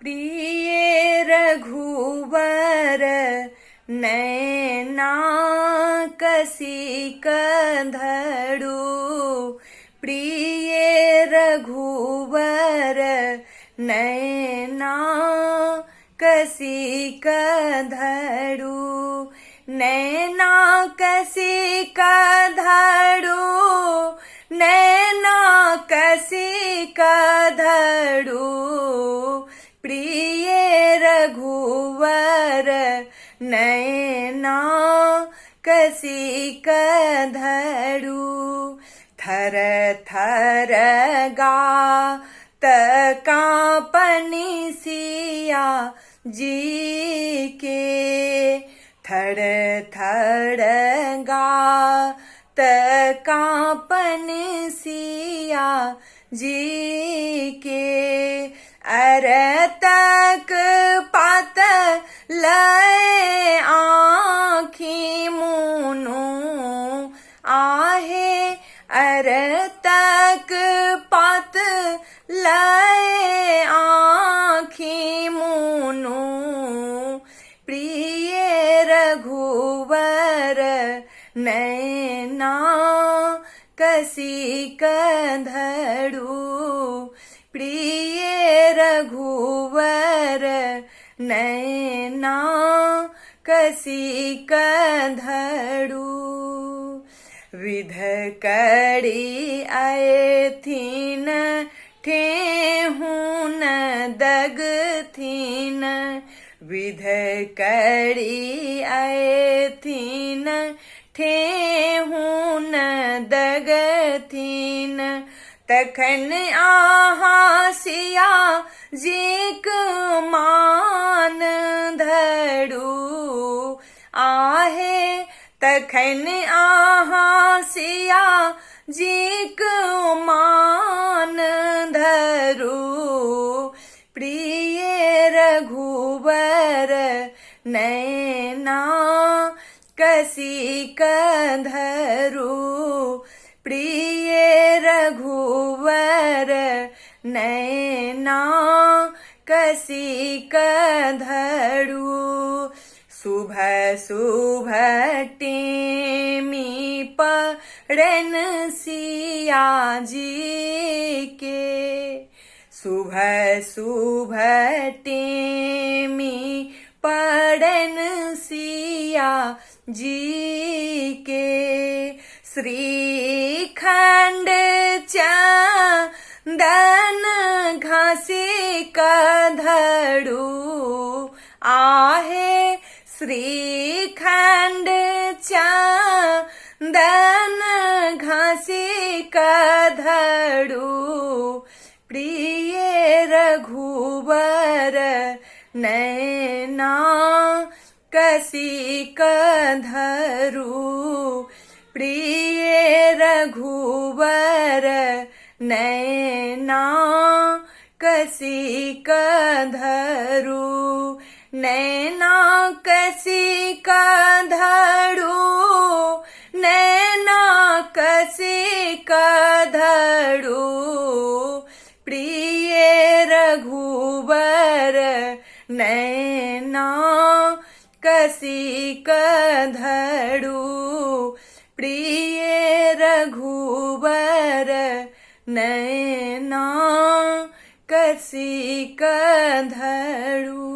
प्रिय रघुवर नैना कसी कंधड़ू। प्रिय रघुवर नैना कसी कंधड़ू। नैना कसी कंधड़ू, नैना कसी कंधड़ू। प्रिय रघुवर नैना कसी कंधड़ू। थर थर गात कांपनि सिया जी के। थर थर गात कांपनि सिया जी के। अरतक पात लय आँखी मुनु आहे। अरतक पात लय आँखी मुनु। प्रिय रघुवर नैना कसी कंधड़ू। प्रिय रघुवर नैना कसी कंधड़ू। विध कड़ी आयथिन ठेहुन दगथिन। विध कड़ी आयथिन ठेहुन दगथिन। तखन आहा सिया जीक मान धड़ू आहे। तखन आहा सिया जीक मान धरू। प्रिय रघुवर नैना कसी कंधड़ू। प्रिय रघुवर नैना कसी कंधड़ू। सुबह सुबह टेमी पड़न सिया जी के। सुबह सुबह टेमी पड़न सिया जी के। श्रीखंड चंदन घसी कंधड़ू आहे। श्रीखंड चंदन घसी कंधड़ू। प्रिय रघुवर नैना कसी कंधड़ू। प्रिय रघुवर नैना कसी कंधड़ू। नैना कसी कंधड़ू, नैना कसी कंधड़ू। प्रिय रघुवर नैना कसी कंधड़ू। प्रिय रघुवर नैना कसी कंधड़ू।